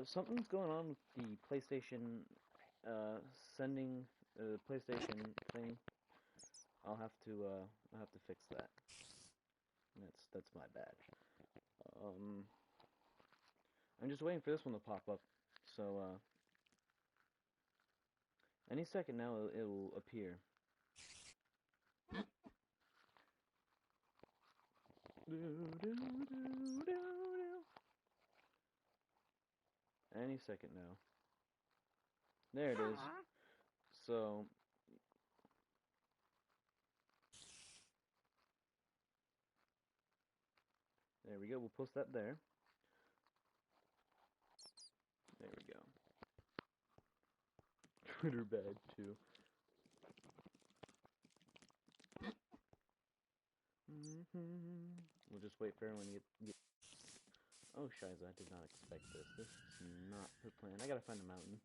something's going on with the PlayStation sending PlayStation thing. I'll have to fix that. That's my bad. Um, I'm just waiting for this one to pop up. So any second now it'll appear. Any second now. There it is. So there we go. We'll post that there. There we go. Twitter bad too. We'll just wait for everyone to get. Oh, Shiza, I did not expect this. This is not her plan. I gotta find a mountain.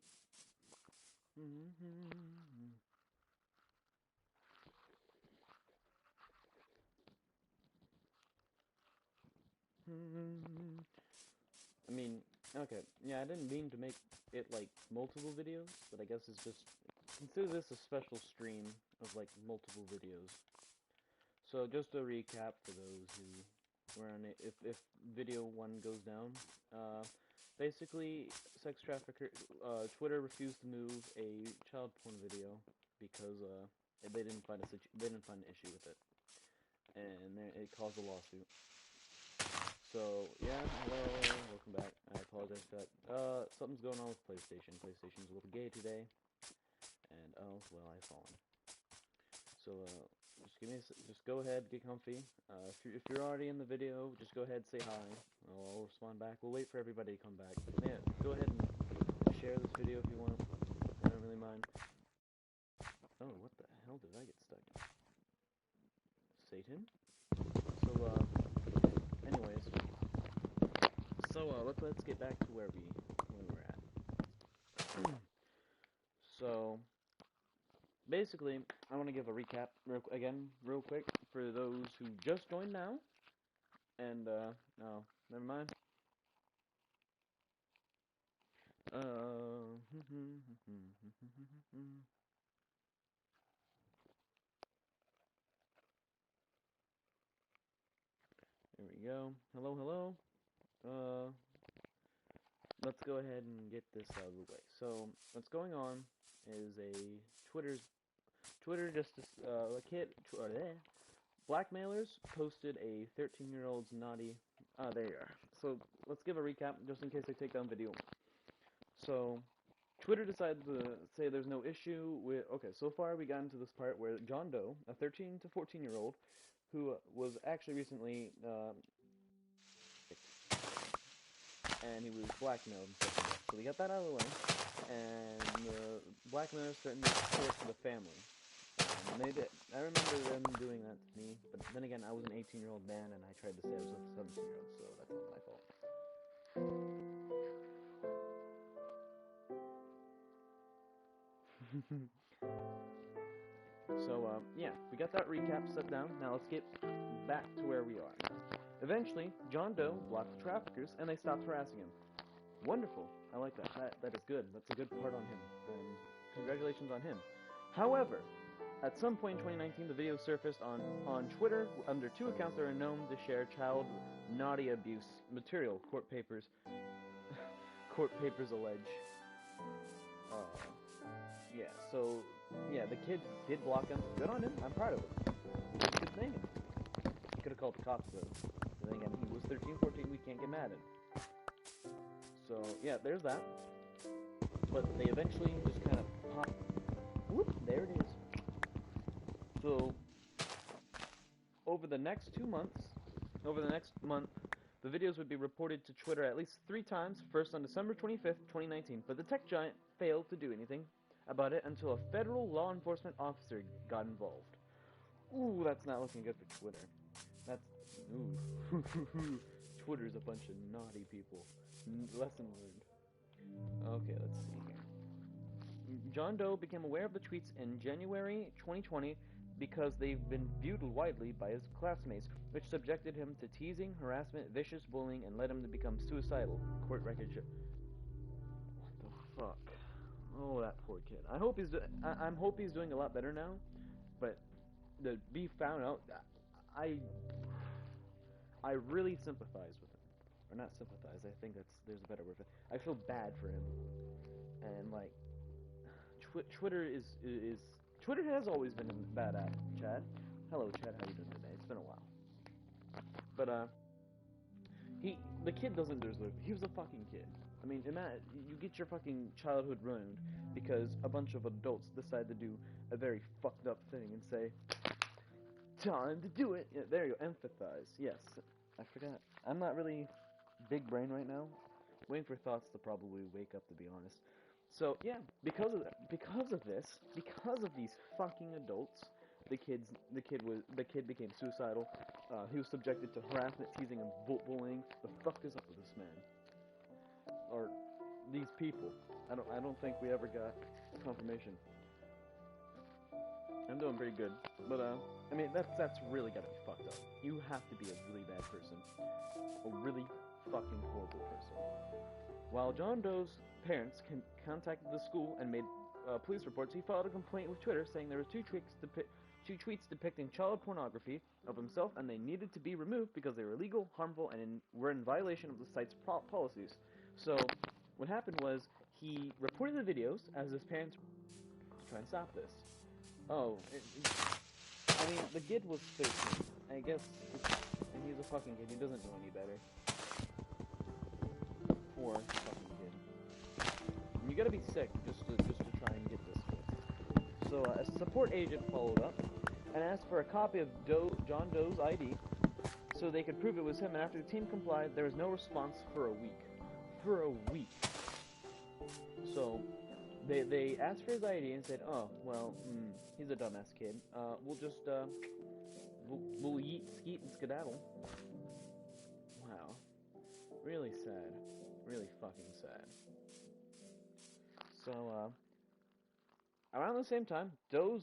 I mean, okay, yeah, I didn't mean to make it like multiple videos, but I guess it's just consider this a special stream of like multiple videos. So just a recap for those who were on it, if video 1 goes down, basically sex trafficker, Twitter refused to move a child porn video because they didn't find an issue with it, and it caused a lawsuit. So yeah, hello, welcome back. I apologize for that. Something's going on with PlayStation. PlayStation's a little gay today, and oh well, I've fallen. So just go ahead, get comfy. If you're already in the video, just go ahead, say hi. I'll respond back. We'll wait for everybody to come back. But man, go ahead and share this video if you want. I don't really mind. Oh, what the hell did I get stuck in? Satan? So anyways, let's get back to where we were at. So basically, I want to give a recap real quick for those who just joined now. And no, never mind. There we go. Hello. Let's go ahead and get this out of the way. So, what's going on is Twitter just blackmailers posted a 13-year-old's naughty. There you are. So let's give a recap just in case they take down video. So Twitter decided to say there's no issue with. Okay, so far we got into this part where John Doe, a 13 to 14-year-old, who was actually recently and he was blackmailed and stuff like that. So we got that out of the way, and the blackmailers threatened to report to the family. And they did. I remember them doing that to me, but then again, I was an 18-year-old man, and I tried to say I was a 17-year-old, so that's not my fault. So, yeah, we got that recap set down. Now let's get back to where we are. Eventually, John Doe blocked the traffickers, and they stopped harassing him. Wonderful. I like that. That is good. That's a good part on him. And congratulations on him. However, at some point in 2019, the video surfaced on Twitter under 2 accounts that are known to share child naughty abuse material. Court papers allege. Yeah, so, yeah, the kid did block him. Good on him. I'm proud of him. It's a good thing. Could have called the cops, though. But then again, he was 13, 14. We can't get mad at him. So, yeah, there's that. But they eventually just kind of popped. Whoop, there it is. So, over the next month, the videos would be reported to Twitter at least 3 times, first on December 25th, 2019, but the tech giant failed to do anything about it until a federal law enforcement officer got involved. Ooh, that's not looking good for Twitter. Twitter's a bunch of naughty people. Lesson learned. Okay, let's see here. John Doe became aware of the tweets in January 2020 because they've been viewed widely by his classmates, which subjected him to teasing, harassment, vicious bullying, and led him to become suicidal. Court records show. fuck. Oh, that poor kid. I hope he's. I'm hope he's doing a lot better now. But to be found out, I really sympathize with him, or not sympathize. I think there's a better word for it. I feel bad for him, and like, Twitter is Twitter has always been a bad app. Chad, hello, Chad. How you doing today? It's been a while. But the kid doesn't deserve. He was a fucking kid. I mean, imagine you get your fucking childhood ruined because a bunch of adults decide to do a very fucked up thing and say, "Time to do it." Yeah, there you go. Empathize. Yes, I forgot. I'm not really big brain right now. Waiting for thoughts to probably wake up, to be honest. So yeah, because of this, because of these fucking adults, the kid became suicidal. He was subjected to harassment, teasing, and bullying. The fuck is up with this man? Or these people? I don't think we ever got confirmation. I'm doing pretty good, but I mean that's really gotta be fucked up. You have to be a really bad person, a really fucking horrible person. While John Doe's parents contacted the school and made police reports, he filed a complaint with Twitter saying there were two tweets depicting child pornography of himself, and they needed to be removed because they were illegal, harmful, and were in violation of the site's policies. So, what happened was he reported the videos as his parents to try and stop this. Oh, I mean, the kid was 13. I guess, and he's a fucking kid. He doesn't know any better. Poor fucking kid. And you gotta be sick just to try and get this kid. So a support agent followed up and asked for a copy of John Doe's ID so they could prove it was him. And after the team complied, there was no response for a week. For a week. So they asked for his ID and said, "Oh, well, he's a dumbass kid. We'll just we'll yeet, skeet, and skedaddle." Wow. Really sad. Really fucking sad. So, around the same time, John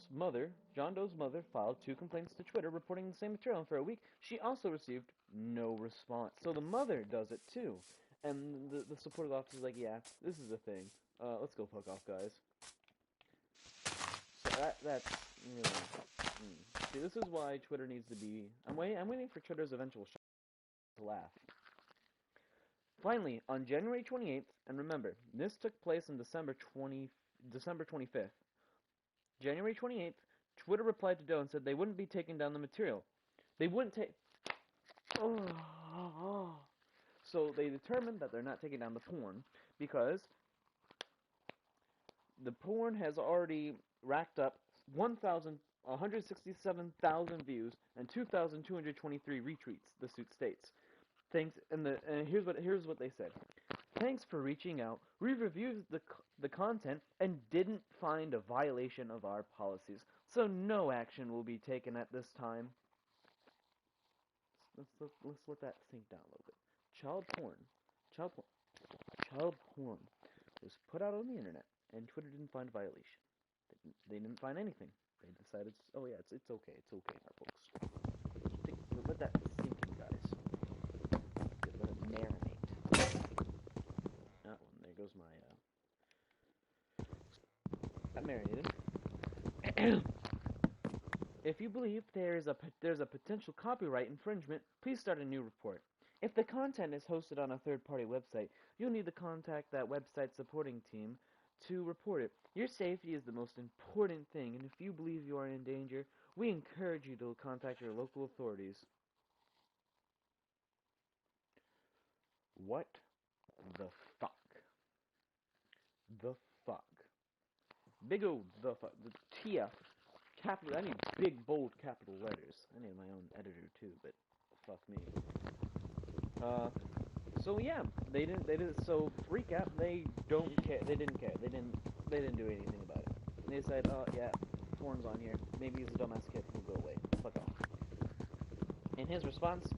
Doe's mother, filed 2 complaints to Twitter reporting the same material, and for a week, she also received no response. So the mother does it too. And the support officer is like, "Yeah, this is a thing. Let's go fuck off, guys." So that's really... See, this is why Twitter needs to be... I'm waiting for Twitter's eventual to laugh. Finally, on January 28th, and remember, this took place on December 25th. January 28th, Twitter replied to Doe and said they wouldn't be taking down the material. They wouldn't take... So they determined that they're not taking down the porn because the porn has already racked up 167,000 views and 2,223 retweets, the suit states. Thanks, and here's what they said. "Thanks for reaching out. We reviewed the content and didn't find a violation of our policies, so no action will be taken at this time." Let's let that sink down a little bit. Child porn was put out on the internet, and Twitter didn't find a violation. They didn't find anything. They decided, oh yeah, it's okay, folks. Let that sink in, guys. Let it marinate. That one, there goes my, that marinated. If you believe there's a potential copyright infringement, please start a new report. If the content is hosted on a third-party website, you'll need to contact that website's supporting team to report it. Your safety is the most important thing, and if you believe you are in danger, we encourage you to contact your local authorities. What the fuck? The fuck? Big old the fuck. The TF. Capital. I need big, bold capital letters. I need my own editor too, but fuck me. So yeah, they didn't, so recap, they don't care, they didn't care, they didn't do anything about it. They said, "Oh yeah, porn's on here, maybe he's a dumbass kid, he'll go away, fuck off." In his response,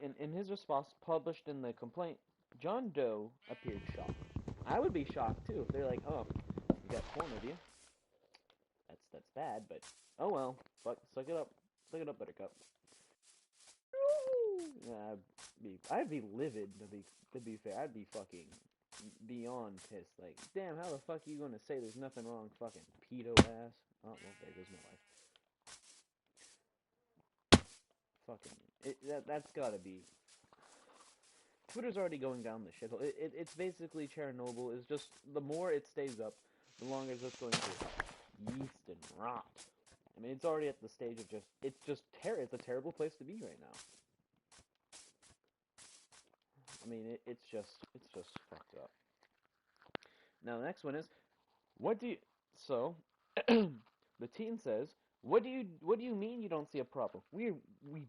in his response published in the complaint, John Doe appeared shocked. I would be shocked too if they're like, "Oh, you got porn with you. That's bad, but oh well, fuck, suck it up, Buttercup." Yeah, I'd be livid, to be fair. I'd be fucking beyond pissed. Like, damn, how the fuck are you gonna say there's nothing wrong, fucking pedo ass? Oh, well, there goes my wife. That's gotta be. Twitter's already going down the shithole. It's basically Chernobyl. It's just, the more it stays up, the longer it's just going to yeast and rot. I mean, it's already at the stage of it's a terrible place to be right now. I mean, it's just fucked up. Now, the next one is, so, the teen says, what do you mean you don't see a problem? We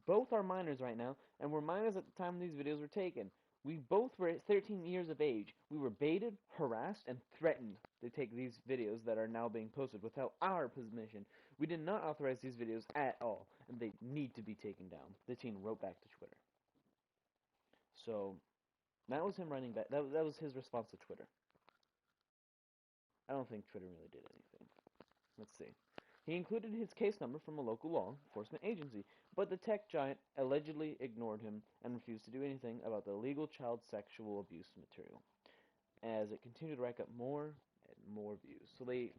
both are minors right now, and we're minors at the time these videos were taken. We both were 13 years of age. We were baited, harassed, and threatened to take these videos that are now being posted without our permission. We did not authorize these videos at all, and they need to be taken down. The teen wrote back to Twitter. So, that was him writing back. That was his response to Twitter. I don't think Twitter really did anything. Let's see. He included his case number from a local law enforcement agency, but the tech giant allegedly ignored him and refused to do anything about the illegal child sexual abuse material, as it continued to rack up more and more views. So he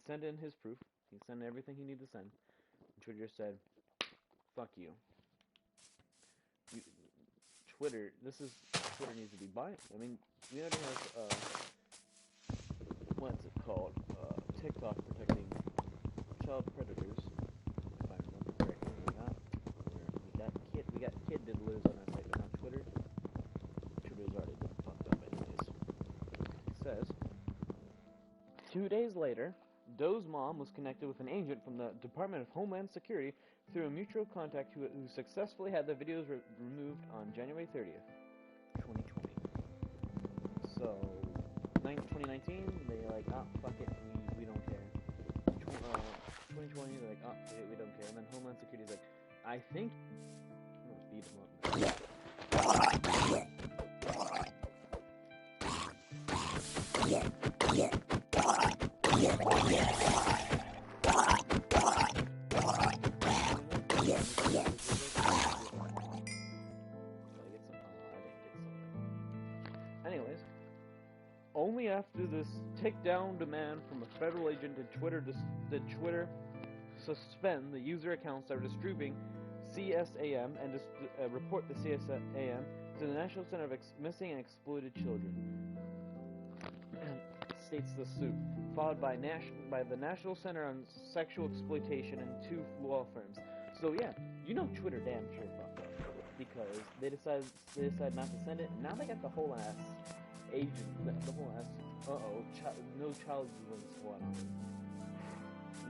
sent in his proof. He sent everything he needed to send. And Twitter said, "Fuck you." Twitter needs to be biased. I mean, we already have what's it called? TikTok protecting child predators, if I remember correctly, or not. Where we got kid diddlers on our site, but not Twitter's already been fucked up anyways. It says, 2 days later, Doe's mom was connected with an agent from the Department of Homeland Security through a mutual contact who successfully had the videos removed on January 30th, 2020. So, 2019, they're like, oh, fuck it, we don't care. 2020, they're like, oh, we don't care. And then Homeland Security's like, I think... I'm gonna beat him up. Anyways, only after this takedown demand from a federal agent did Twitter suspend the user accounts that were distributing CSAM and report the CSAM to the National Center of Missing and Exploited Children. States the suit, followed by the National Center on Sexual Exploitation and 2 law firms. So yeah, you know Twitter damn sure fucked up because they decided not to send it. And now they got the whole ass agent, the whole ass no child violence squad on it.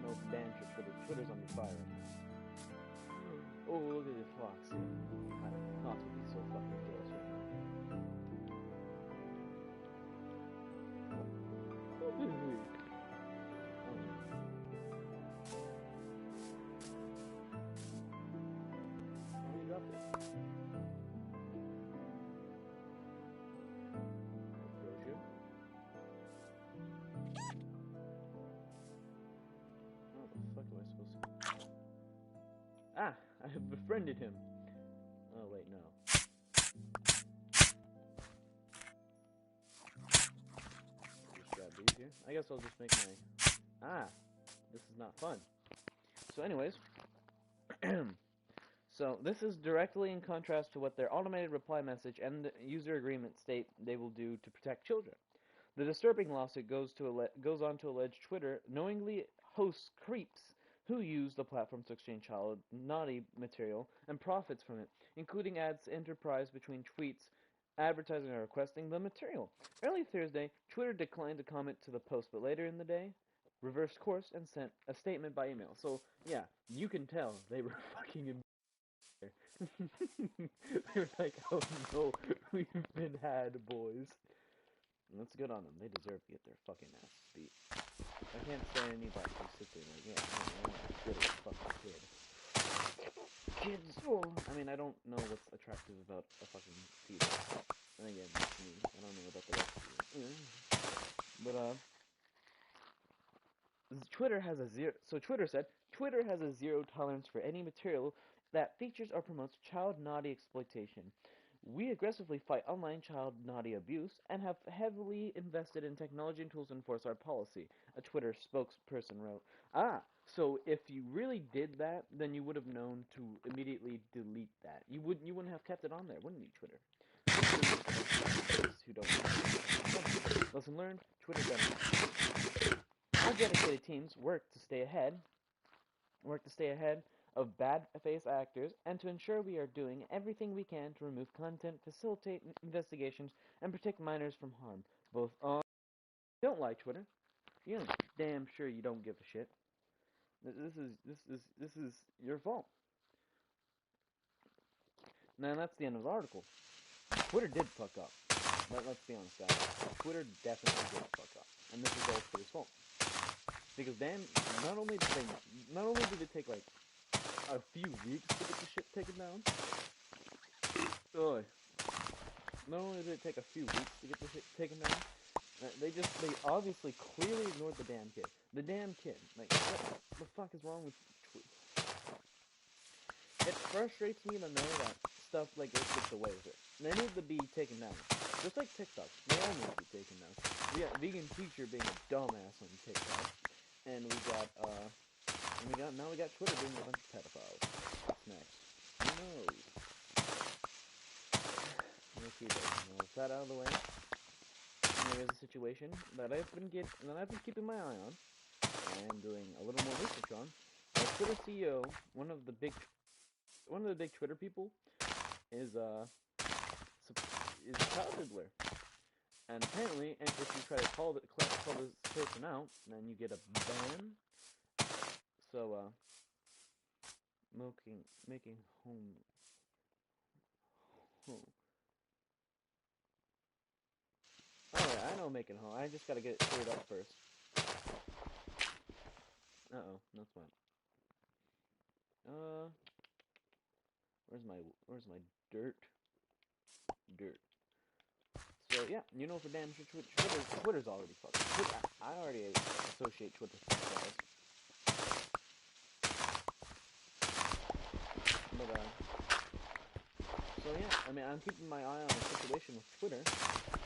No damn sure Twitter's under fire. Oh, look at this fox. Not to be so fucking jealous right now. Ah, I have befriended him. Oh, wait, no. Just grab these here. I guess I'll just make my... Ah, this is not fun. So anyways, so this is directly in contrast to what their automated reply message and the user agreement state they will do to protect children. The disturbing lawsuit goes on to allege Twitter knowingly hosts creeps who use the platform to exchange child naughty material and profits from it, including ads to enterprise between tweets, advertising or requesting the material. Early Thursday, Twitter declined to comment to the post, but later in the day, reversed course and sent a statement by email. So, yeah, you can tell they were fucking in they were like, oh no, we've been had, boys. And that's good on them. They deserve to get their fucking ass beat. I can't stand anybody who sits there like, yeah, I'm as good as a fucking kid. Kids, oh, I mean, I don't know what's attractive about a fucking fetus. And again, that's me. I don't know about the rest of you. But, Twitter has a zero... So Twitter said, Twitter has a zero tolerance for any material that features or promotes child naughty exploitation. We aggressively fight online child naughty abuse and have heavily invested in technology and tools to enforce our policy, a Twitter spokesperson wrote. Ah, so if you really did that, then you would have known to immediately delete that. You wouldn't have kept it on there, wouldn't you, Twitter? Who don't know. Lesson learned, Twitter done. Our dedicated teams work to stay ahead of bad face actors, and to ensure we are doing everything we can to remove content, facilitate investigations, and protect minors from harm. Both on don't like Twitter. You know damn sure you don't give a shit. This is your fault. Now that's the end of the article. Twitter did fuck up. Let's be honest, guys. Twitter definitely did fuck up, and this is all Twitter's fault. Because then, not only did they take like a few weeks to get the shit taken down. Not only did it take a few weeks to get the shit taken down, they obviously clearly ignored the damn kid. The damn kid. Like, what the fuck is wrong with It frustrates me to know that stuff like this gets away with it. They need to be taken down. Just like TikTok. They all need to be taken down. We got Vegan Teacher being a dumbass on TikTok. And now we got Twitter being a bunch of pedophiles. What's next? Who knows? Okay, with that out of the way, there is a situation that I've been keeping my eye on and doing a little more research on. Our Twitter CEO, one of the big Twitter people, is a child diddler. And apparently, if you try to call this person out, then you get a ban. So, making home. Oh yeah, I know making home. I just gotta get it cleared up first. That's fine. Where's my dirt? So yeah, you know for damn sure Twitter's already fucked. I already associate Twitter with pedophiles. But so yeah, I mean I'm keeping my eye on the situation with Twitter,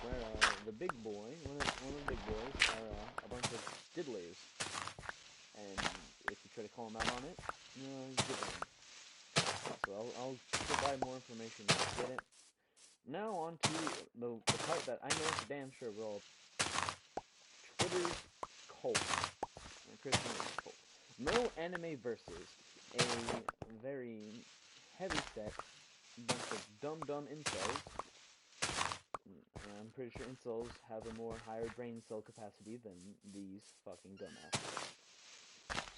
where one of the big boys are a bunch of diddlers, and if you try to call them out on it, you get them. So I'll provide more information when I get it. Now on to the part that I know for damn sure we're all Twitter's cult. Christian cult. No anime versus a very heavy set bunch of dumb incels. I'm pretty sure incels have a more higher brain cell capacity than these fucking dumbasses.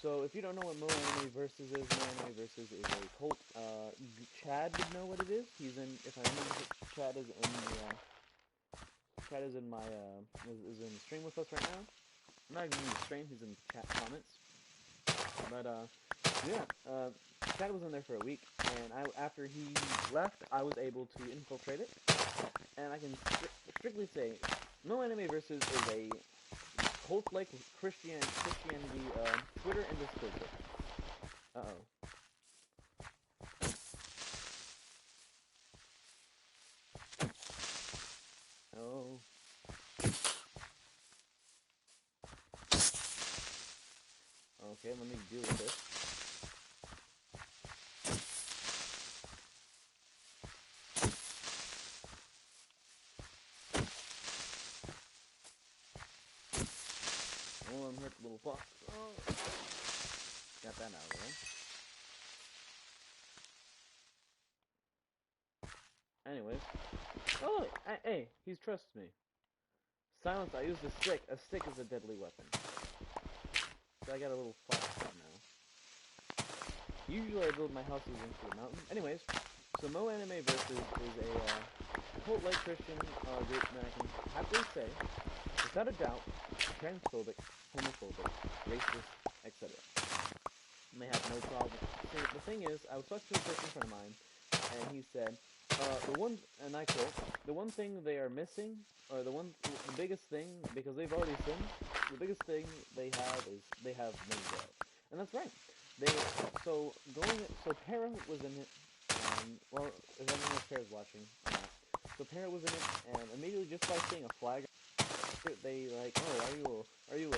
So if you don't know what Mo Anime Versus is, Mo Anime Versus is a cult. Chad would know what it is. He's in. If I remember, Chad is in the. Chad is in my is in the stream with us right now. I'm not even in the stream. He's in the chat comments. But yeah, Chad was in there for a week, and after he left, I was able to infiltrate it. And I can strictly say, Mo Anime Versus is a cult-like Christianity Twitter and Discord. Oh. Okay, let me deal with this. Oh, I'm hurt, little fox. Oh. Got that out of the way. Anyways. Oh, hey, he's trusts me. Silence, I used a stick. A stick is a deadly weapon. So I got a little fox now. Usually I build my houses into the mountain. Anyways, so Mo Anime Versus is a cult-like Christian group that I can happily say, without a doubt, transphobic, homophobic, racist, etc. And they have no problem. See, the thing is, I was talking to a Christian friend of mine, and he said, and I quote, the one thing they are missing, or the biggest thing, because they've already sinned, the biggest thing they have is they have no God. And that's right. So Para was in it, well, if anyone else Para's watching, So Parrot was in it, and immediately just by seeing a flag, they like, oh, are you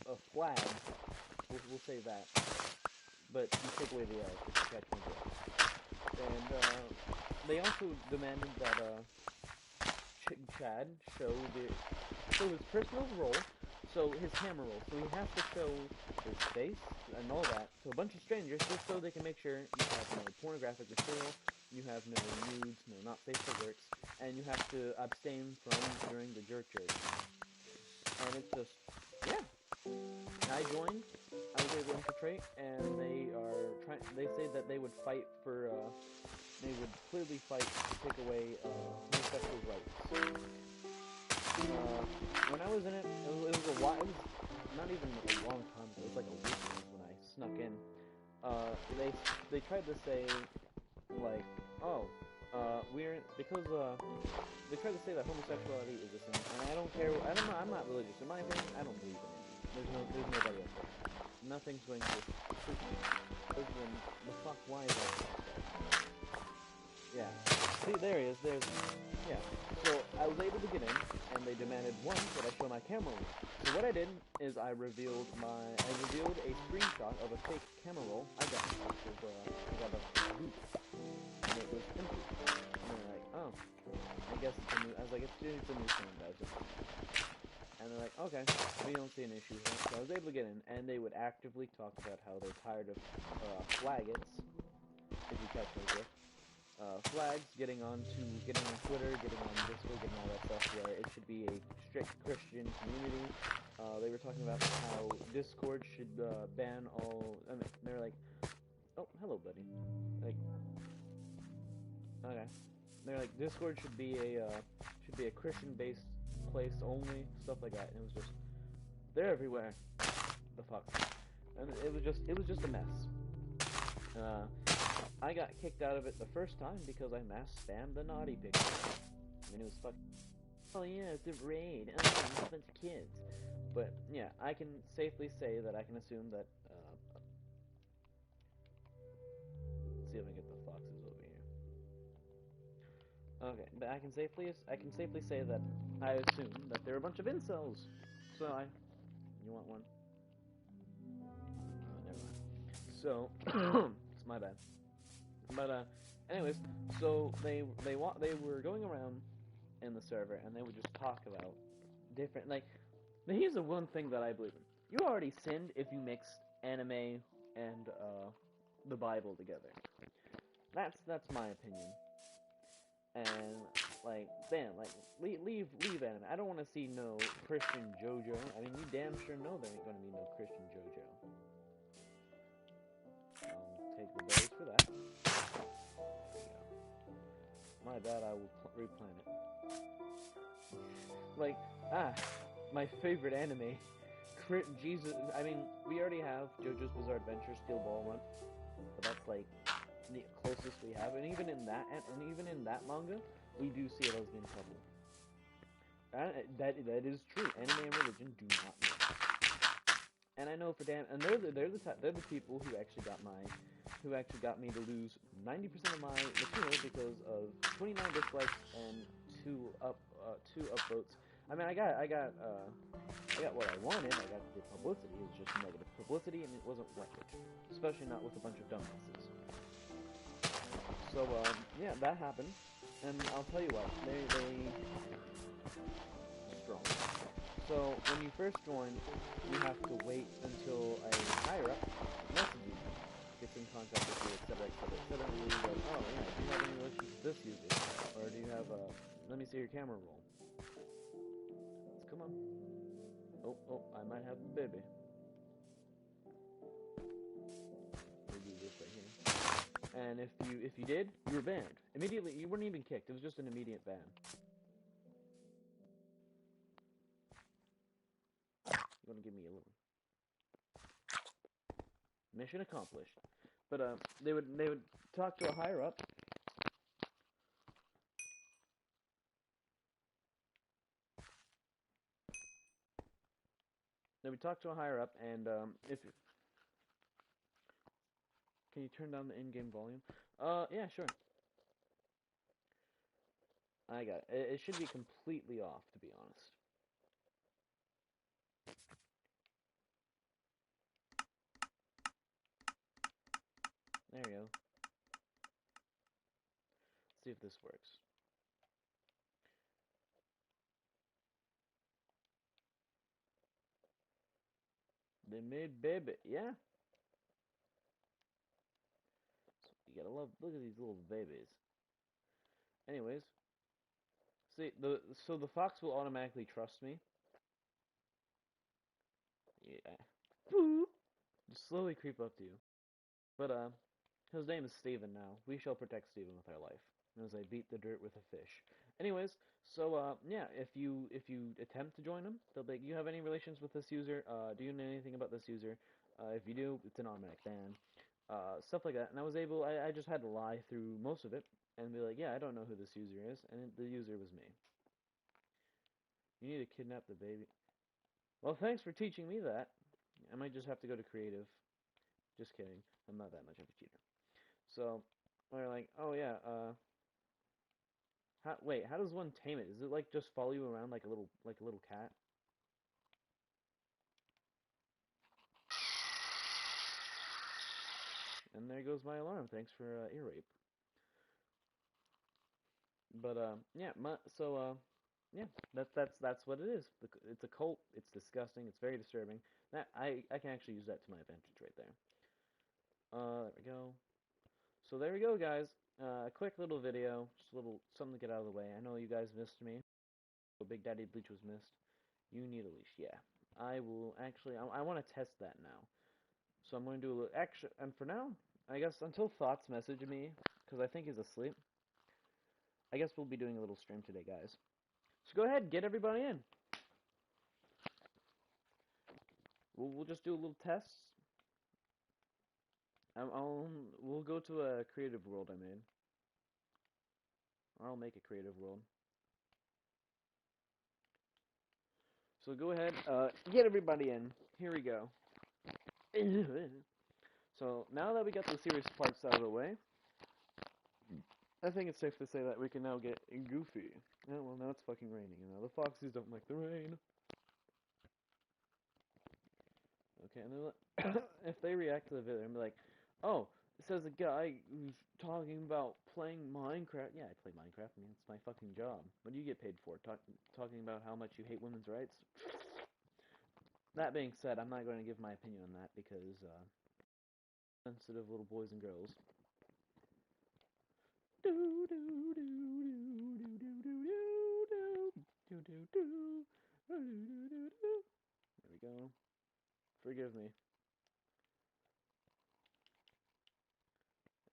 a flag? We'll say that, but you take away the L because you catch my drift. And they also demanded that Chad show his personal role, so his camera roll. So he has to show his face and all that to a bunch of strangers, just so they can make sure you have no pornographic material, you have no nudes, no not safe for works, and you have to abstain from during the jerk. And it's just, yeah. I joined. I was able to infiltrate, and they are trying. They say that they would fight for. They would clearly fight to take away homosexual rights. When I was in it, it was a while. It was not even a long time ago. It was like a week when I snuck in. They tried to say like, oh, we're because they tried to say that homosexuality is a sin, and I don't care. I'm not religious. In my opinion, I don't believe in it. There's nobody else there. Nothing's going to prove me. Other than the fuck, why is that? Yeah. See, there he is. Yeah. So I was able to get in, and they demanded one that I show my camera roll. So what I did is I revealed a screenshot of a fake camera roll I got off of Google, and it was empty. And they're like, oh, I guess it's a new. I was like, it's a new phone, guys. And they're like, okay, we don't see an issue here. So I was able to get in, and they would actively talk about how they're tired of flaggots, if you catch my drift. Flags, getting on Twitter, getting on Discord, getting all that stuff, where it should be a strict Christian community. They were talking about how Discord should ban all. I mean, they're like, oh, hello, buddy. Like, okay, they're like, Discord should be a Christian-based place only, stuff like that, and it was just, they're everywhere. The fuck, and it was just a mess. I got kicked out of it the first time because I mass spammed the naughty picture. I mean, it was fucking. Oh yeah, it's a raid. Oh, it's a bunch of kids. But yeah, I can safely say that I can assume that. Let's see if I can get the foxes over here. Okay, but I can safely say that I assume that they're a bunch of incels. So you want one? Oh, never mind. So it's my bad. But anyways, so they were going around in the server, and they would just talk about different, like, here's the one thing that I believe in. You already sinned if you mixed anime and the Bible together. That's my opinion. And like, damn, like, leave anime. I don't want to see no Christian JoJo. I mean, you damn sure know there ain't gonna be no Christian JoJo. I'll take the berries for that. My bad, I will replant it. Like, my favorite anime. Jesus, I mean, we already have JoJo's Bizarre Adventure, Steel Ball Run, but that's like the closest we have. And even in that manga, we do see it as being couple. That is true. Anime and religion do not mix. And I know for damn, and they're the people who actually got me to lose 90% of my material because of 29 dislikes and two upvotes. I mean, I got what I wanted. I got the publicity. It was just negative publicity, and it wasn't worth it, especially not with a bunch of dumbasses. So yeah, that happened, and I'll tell you what, they strong. So when you first join, you have to wait until a higher up messages you, gets in contact with you, etc., etc., etc., and then you go, oh yeah, do you have any relation to this user, or do you have let me see your camera roll. Let's come on. Oh, I might have a baby. We'll do this right here. And if you did, you were banned immediately. You weren't even kicked. It was just an immediate ban. You want to give me a little mission accomplished. But they would talk to a higher up. They would talk to a higher up, and if can you turn down the in-game volume? Yeah, sure. I got it. It should be completely off, to be honest. There you go. Let's see if this works. They made baby, yeah. You gotta love. Look at these little babies. Anyways, see so the fox will automatically trust me. Yeah. Boop. Just slowly creep up to you. But his name is Steven now. We shall protect Steven with our life. As I beat the dirt with a fish. Anyways, so yeah, if you attempt to join him, they'll be like, you have any relations with this user? Do you know anything about this user? If you do, it's an automatic ban. Stuff like that. And I just had to lie through most of it and be like, yeah, I don't know who this user is, and the user was me. You need to kidnap the baby. Well, thanks for teaching me that. I might just have to go to creative. Just kidding. I'm not that much of a cheater. So, they're like, oh yeah, wait, how does one tame it? Is it like just follow you around like a little cat? And there goes my alarm. Thanks for ear rape. But yeah, yeah, that's what it is. It's a cult. It's disgusting. It's very disturbing. That I can actually use that to my advantage right there. There we go. So there we go, guys. A quick little video, just a little something to get out of the way. I know you guys missed me. So Big Daddy Bleach was missed. You need a leash. Yeah, I will actually. I want to test that now. So I'm going to do a little extra. And for now, I guess until Thoughts message me, because I think he's asleep. I guess we'll be doing a little stream today, guys. So go ahead, get everybody in. We'll just do a little test. We'll go to a creative world I made. Or I'll make a creative world. So go ahead, get everybody in. Here we go. So now that we got the serious parts out of the way, I think it's safe to say that we can now get goofy. Oh, well, now it's fucking raining, and now the foxes don't like the rain. Okay, and then if they react to the video and be like, oh, it says a guy who's talking about playing Minecraft. Yeah, I play Minecraft. I mean, it's my fucking job. What do you get paid for? Talking about how much you hate women's rights? That being said, I'm not going to give my opinion on that because, sensitive little boys and girls. There we go. Forgive me.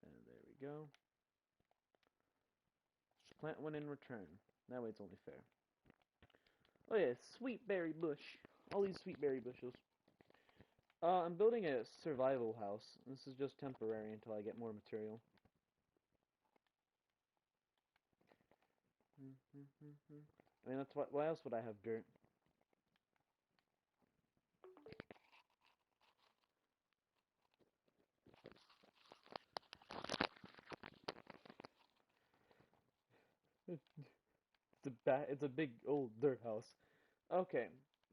And there we go. Just plant one in return. That way it's only fair. Oh yeah, sweet berry bush. All these sweet berry bushes. I'm building a survival house. This is just temporary until I get more material. I mean, that's why else would I have dirt? It's a big old dirt house. Okay.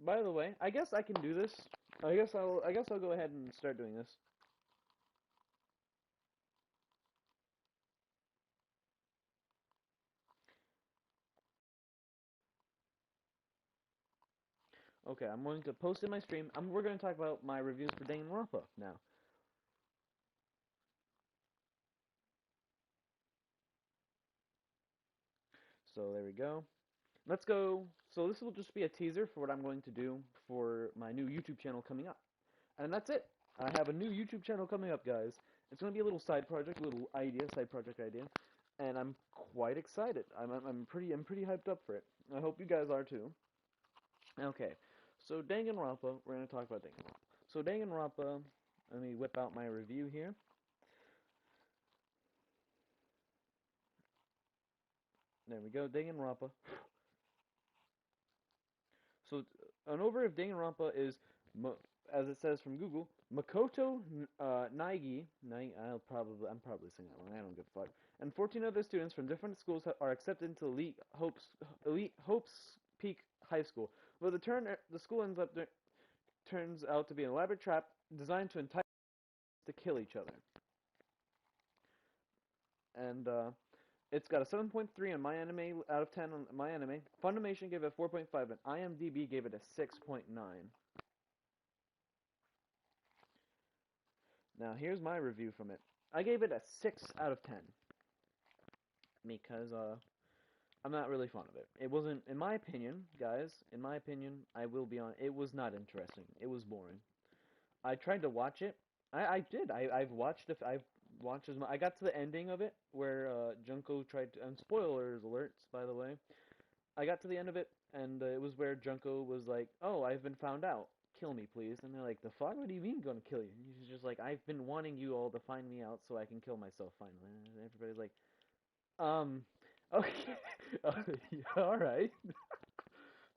By the way, I guess I can do this. I guess I'll go ahead and start doing this. Okay, I'm going to post in my stream. We're going to talk about my reviews for Danganronpa now. So there we go. Let's go. So this will just be a teaser for what I'm going to do for my new YouTube channel coming up. And that's it. I have a new YouTube channel coming up, guys. It's going to be a little side project, a little side project idea. And I'm quite excited. I'm pretty hyped up for it. I hope you guys are too. Okay. So Danganronpa, we're going to talk about Danganronpa. So Danganronpa, let me whip out my review here. There we go, Danganronpa. So an overview of Danganronpa is, as it says from Google, Makoto I'm probably saying that wrong. I don't give a fuck. and 14 other students from different schools are accepted into Elite Hopes Peak High School. But the school turns out to be an elaborate trap designed to entice to kill each other. And it's got a 7.3 on MyAnime out of 10 on MyAnime. Funimation gave it a 4.5, and IMDb gave it a 6.9. Now, here's my review from it. I gave it a 6 out of 10. Because, I'm not really fond of it. It wasn't, in my opinion, guys, in my opinion, I will be on, it was not interesting. It was boring. I tried to watch it. I did. I've watched I got to the ending of it where Junko tried to, and spoilers alerts, by the way. I got to the end of it, and it was where Junko was like, "Oh, I've been found out. Kill me, please." And they're like, "The fuck? What do you mean, gonna kill you?" And he's just like, "I've been wanting you all to find me out so I can kill myself finally." And everybody's like, okay, yeah, all right."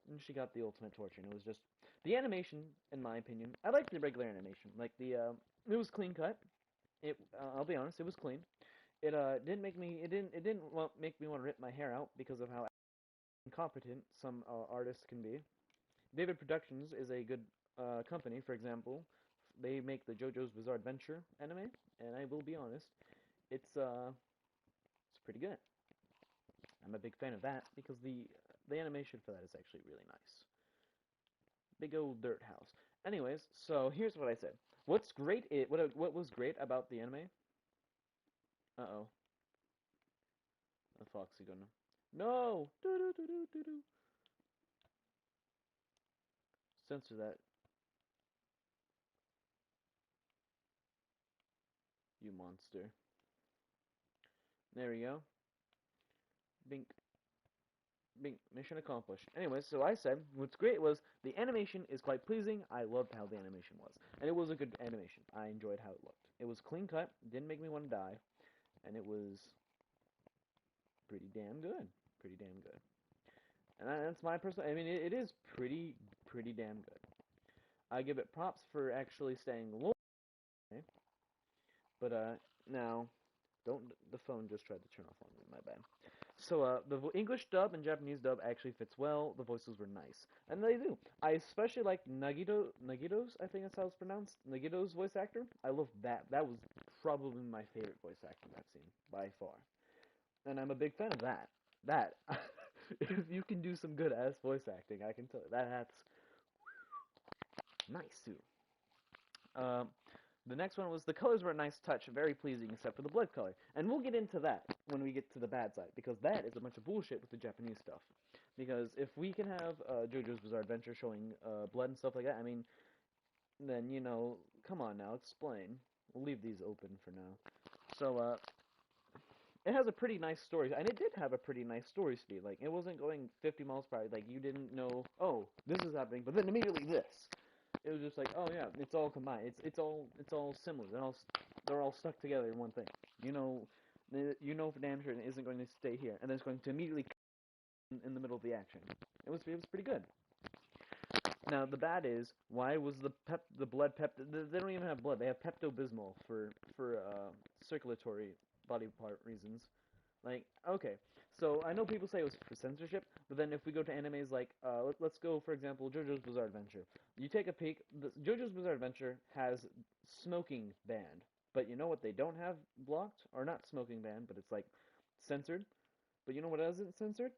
And she got the ultimate torture, and it was just the animation, in my opinion. I liked the regular animation, like it was clean cut. I'll be honest, it was clean. It didn't make me, it didn't make me want to rip my hair out because of how incompetent some artists can be. David Productions is a good company. For example, they make the JoJo's Bizarre Adventure anime, and I will be honest, it's pretty good. I'm a big fan of that because the animation for that is actually really nice. Big old dirt house. Anyways, so here's what I said. What was great about the anime? Uh-oh. A Foxy gonna. No! Do. Censor that, you monster. There we go. Bink. Bink. Mission accomplished. Anyway, so I said, what's great was the animation is quite pleasing. I loved how the animation was. And it was a good animation. I enjoyed how it looked. It was clean cut, didn't make me want to die, and it was pretty damn good. Pretty damn good. And that's my personal, I mean, it is pretty damn good. I give it props for actually staying low. Okay? But, now, don't, the phone just tried to turn off on me, my bad. So, the English dub and Japanese dub actually fits well. The voices were nice. And they do. I especially like Nagito's, I think that's how it's pronounced. Nagito's voice actor. I love that. That was probably my favorite voice actor I've seen, by far. And I'm a big fan of that. That. If you can do some good ass voice acting, I can tell you. That's nice, too. Um, The next one was the colors were a nice touch, very pleasing, except for the blood color. And we'll get into that when we get to the bad side, because that is a bunch of bullshit with the Japanese stuff. Because if we can have JoJo's Bizarre Adventure showing blood and stuff like that, I mean, then, come on now, explain. We'll leave these open for now. So, it has a pretty nice story, and it did have a pretty nice story speed. Like, it wasn't going 50 miles per hour. Like, you didn't know, oh, this is happening, but then immediately this. It was just like, oh yeah, it's all combined. It's all similar. They're all stuck together in one thing. For damn sure it isn't going to stay here, and then it's going to immediately in the middle of the action. It was pretty good. Now the bad is, why was the blood they don't even have blood. They have Pepto-Bismol for circulatory body part reasons. Like, okay, so I know people say it was for censorship, but then if we go to animes like, let's go, for example, JoJo's Bizarre Adventure. You take a peek, JoJo's Bizarre Adventure has smoking banned, but you know what they don't have blocked? Or not smoking banned, but it's like censored. But you know what isn't censored?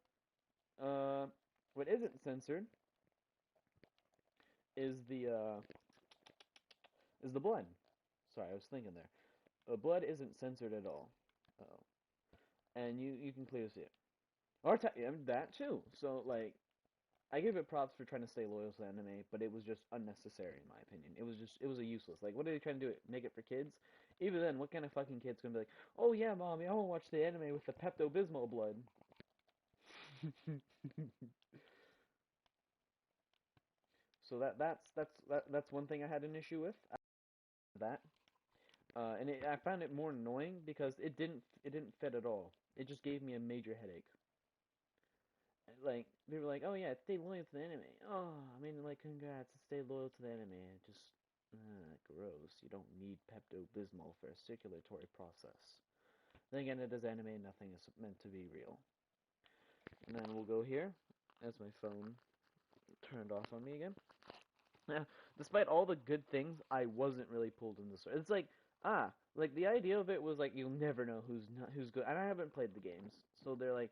What isn't censored is the blood. Sorry, I was thinking there. The blood isn't censored at all. Uh-oh. And you can clearly see it. Or that too. So like, I give it props for trying to stay loyal to the anime, but it was just unnecessary in my opinion. It was a useless. Like, what are they trying to do? Make it for kids? Even then, what kind of fucking kid's gonna be like, oh yeah, mommy, I want to watch the anime with the Pepto Bismol blood? So that's one thing I had an issue with. That. And I found it more annoying because it didn't fit at all. It just gave me a major headache. Like, they were like, oh yeah, stay loyal to the anime. Oh, I mean, like, congrats, stay loyal to the anime. Just, gross. You don't need Pepto-Bismol for a circulatory process. Then again, it is anime, nothing is meant to be real. And then we'll go here, as my phone turned off on me again. Now, despite all the good things, I wasn't really pulled in the story. It's like, like the idea of it was like you'll never know who's good. And I haven't played the games, so they're like,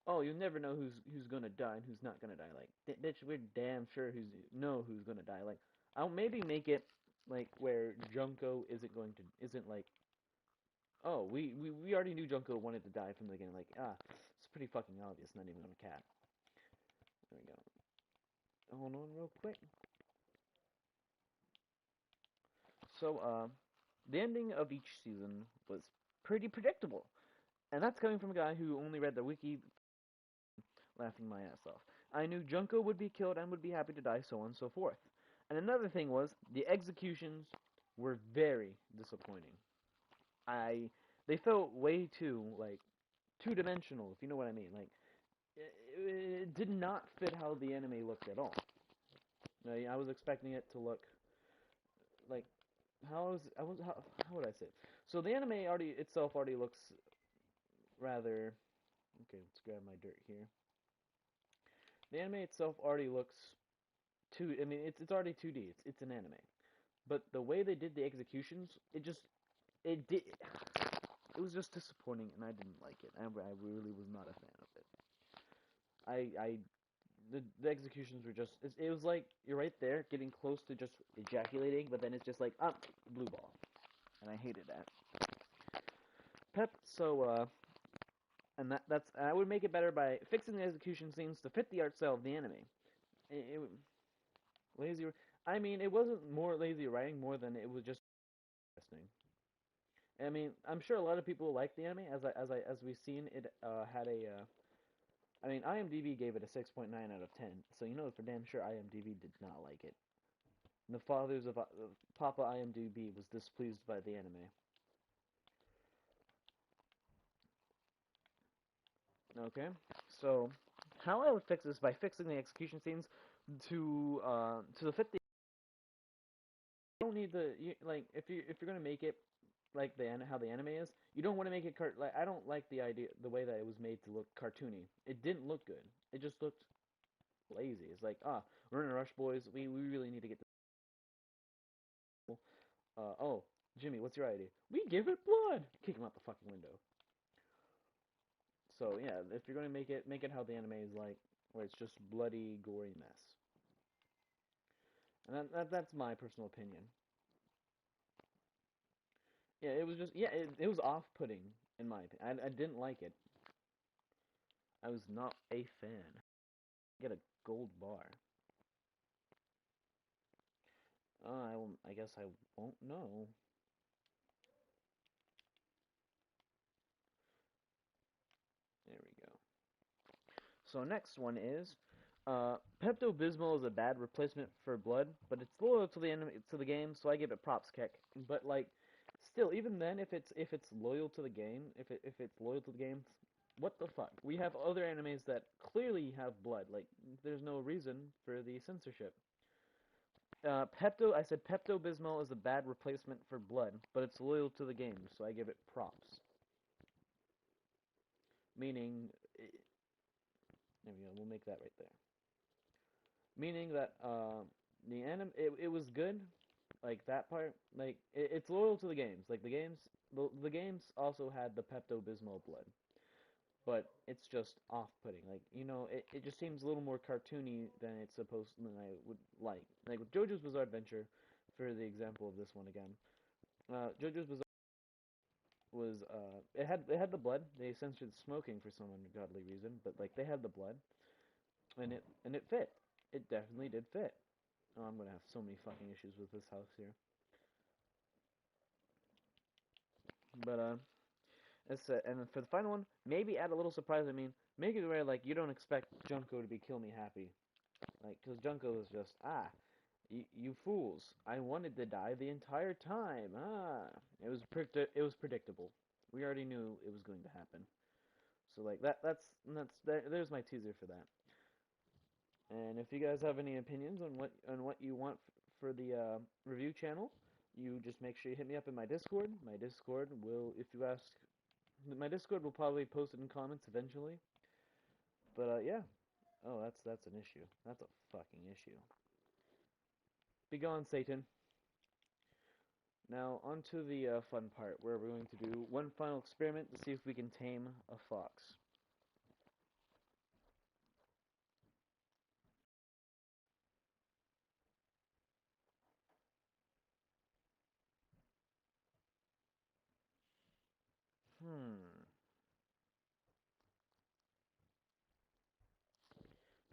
oh, you'll never know who's gonna die and who's not gonna die. Like, bitch, we're damn sure who's gonna die. Like, I'll maybe make it like where Junko isn't like, oh, we already knew Junko wanted to die from the beginning. Like, it's pretty fucking obvious. Not even on a cat. There we go. Hold on real quick. So, the ending of each season was pretty predictable. And that's coming from a guy who only read the wiki, laughing my ass off. I knew Junko would be killed and would be happy to die, so on and so forth. And another thing was, the executions were very disappointing. They felt way too, like, two-dimensional, if you know what I mean. Like, it did not fit how the anime looked at all. I was expecting it to look like how would I say it? So the anime itself already looks rather okay. Let's grab my dirt here. The anime itself already looks too. I mean, it's already 2D. It's an anime, but the way they did the executions, it did. It was just disappointing, and I didn't like it. I really was not a fan of it. The executions were just it was like you're right there getting close to just ejaculating, but then it's just like blue ball, and I hated that. And that's I would make it better by fixing the execution scenes to fit the art style of the anime. It lazy. I mean, it wasn't more lazy writing more than it was just interesting. I mean, I'm sure a lot of people like the anime as we've seen it had a I mean, IMDb gave it a 6.9 out of 10, so you know for damn sure IMDb did not like it. And the fathers of Papa IMDb was displeased by the anime. Okay, so how I would fix this by fixing the execution scenes to fit the. You don't need like if you're gonna make it like how the anime is, you don't want to make it like I don't like the way that it was made to look cartoony. It didn't look good. It just looked lazy. It's like we're in a rush, boys. We really need to get this. Oh, Jimmy, what's your idea? We give it blood. Kick him out the fucking window. So yeah, if you're gonna make it how the anime is like, where it's just bloody, gory mess. And that's my personal opinion. Yeah, it was just it was off-putting in my opinion. I didn't like it. I was not a fan. Get a gold bar. I guess I won't know. There we go. So next one is Pepto Bismol is a bad replacement for blood, but it's loyal to the game, so I give it props kick. But like, still, even then, if it's loyal to the game, if it's loyal to the game, what the fuck? We have other animes that clearly have blood. Like, there's no reason for the censorship. I said Pepto Bismol is a bad replacement for blood, but it's loyal to the game, so I give it props. Meaning, there we go. We'll make that right there. Meaning that it was good, like that part. Like it's loyal to the games. Like the games also had the Pepto Bismol blood, but it's just off-putting. Like it just seems a little more cartoony than I would like. Like with JoJo's Bizarre Adventure, for the example of this one again. JoJo's Bizarre was it had the blood. They censored smoking for some ungodly reason, but like they had the blood, and it fit. It definitely did fit. Oh, I'm gonna have so many fucking issues with this house here. But and for the final one, maybe add a little surprise. I mean, make it where like you don't expect Junko to be kill me happy, like because Junko is just you fools. I wanted to die the entire time. It was predictable. We already knew it was going to happen. So like there's my teaser for that. And if you guys have any opinions on what you want for the review channel, you just make sure you hit me up in my Discord. My Discord will, if you ask My Discord will probably post it in comments eventually. But yeah. Oh, that's an issue. That's a fucking issue. Be gone, Satan. Now, on to the fun part, where we're going to do one final experiment to see if we can tame a fox.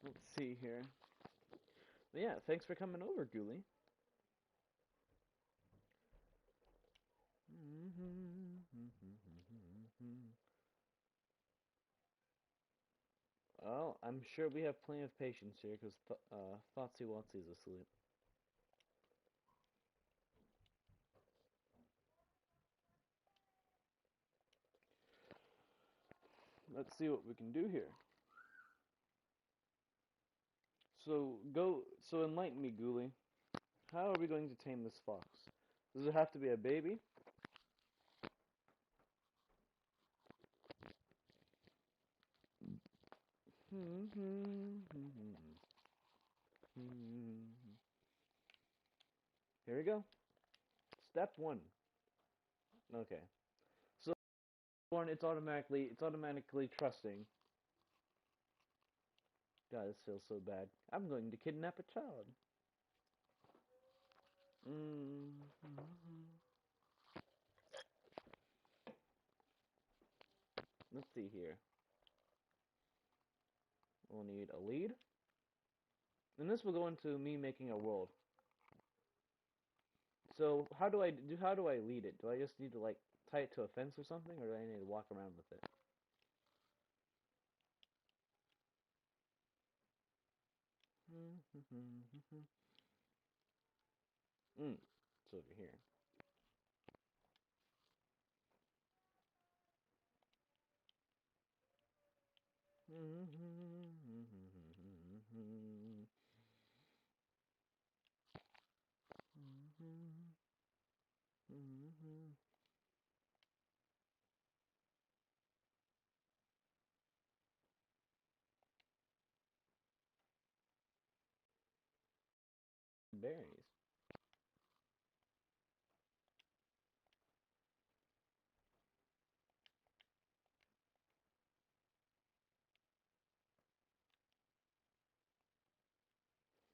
Let's see here. But yeah, thanks for coming over, Ghoulie. Well, I'm sure we have plenty of patience here, because Fotsy Watsy's asleep. Let's see what we can do here. So enlighten me, Ghoulie. How are we going to tame this fox? Does it have to be a baby? Here we go. Step 1. Okay. So one, it's automatically trusting. God, this feels so bad. I'm going to kidnap a child. Let's see here. We'll need a lead. And this will go into me making a world. So how do I lead it? Do I just need to like tie it to a fence or something, or do I need to walk around with it? It's over here. Berries.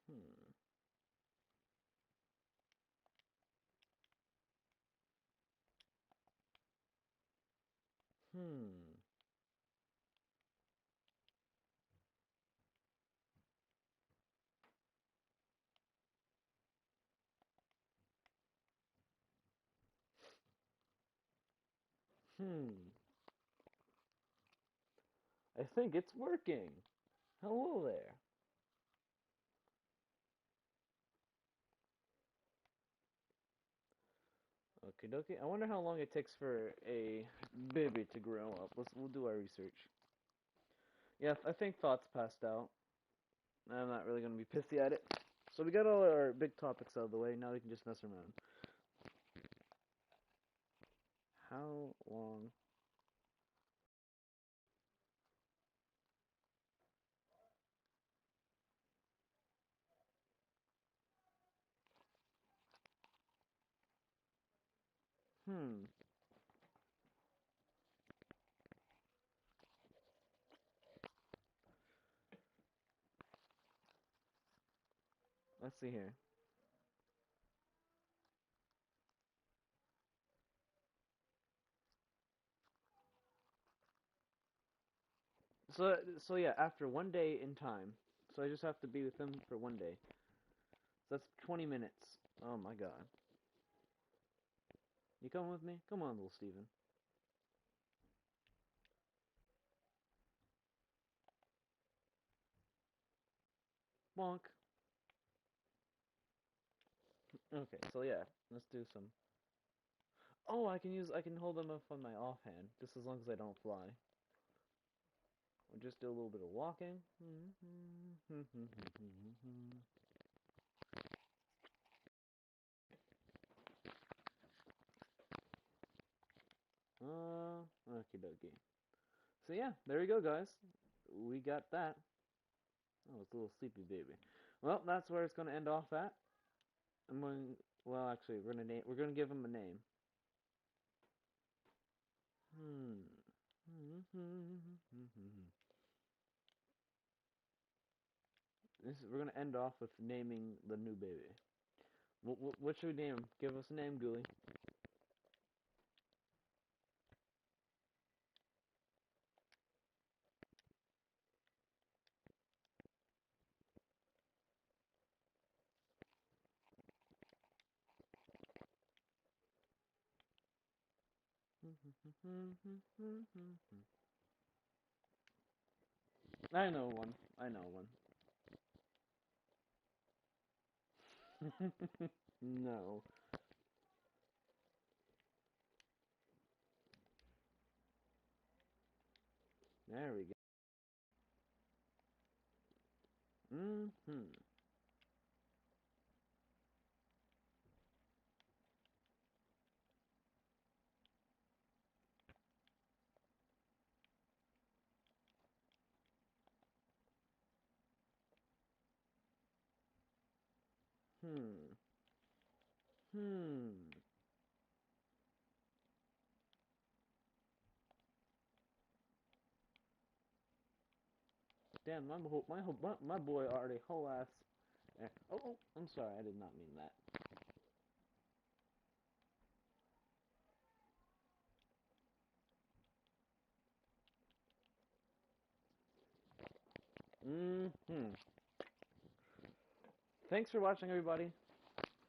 Hmm. Hmm. Hmm. I think it's working. Hello there. Okie dokie. I wonder how long it takes for a baby to grow up. We'll do our research. Yeah, I think Thought's passed out. I'm not really gonna be pissy at it. So we got all our big topics out of the way. Now we can just mess around. How long? Hmm. Let's see here. So yeah, after 1 day in time. So I just have to be with him for 1 day. So that's 20 minutes. Oh my god. You coming with me? Come on, little Steven. Bonk. Okay, so yeah, let's do some. Oh, I can hold them up on my offhand, just as long as I don't fly. We'll just do a little bit of walking. Okay. Okie dokie. So yeah, there you go, guys. We got that. Oh, it's a little sleepy baby. Well, that's where it's gonna end off at. I'm going. Well, actually, we're gonna give him a name. Hmm. We're gonna end off with naming the new baby. What should we name him? Give us a name, Ghoulie. I know one. I know one. No. There we go. Mm-hmm. Hmm. Hmm. Damn, my boy already whole ass. Oh, I'm sorry. I did not mean that. Mm-hmm. Thanks for watching, everybody.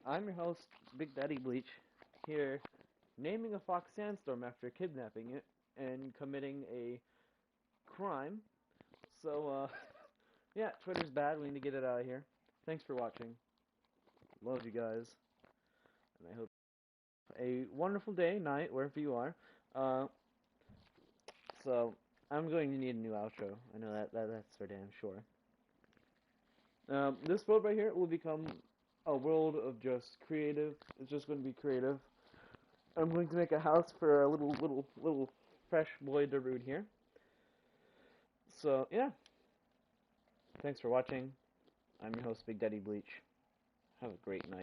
I'm your host, Big Daddy Bleach, here naming a fox sandstorm after kidnapping it and committing a crime. So, yeah, Twitter's bad. We need to get it out of here. Thanks for watching. Love you guys. And I hope a wonderful day, night, wherever you are. Uh, so, I'm going to need a new outro. I know that's for damn sure. This world right here will become a world of just creative. It's just going to be creative. I'm going to make a house for a little fresh boy Darude here. So, yeah. Thanks for watching. I'm your host, Big Daddy Bleach. Have a great night.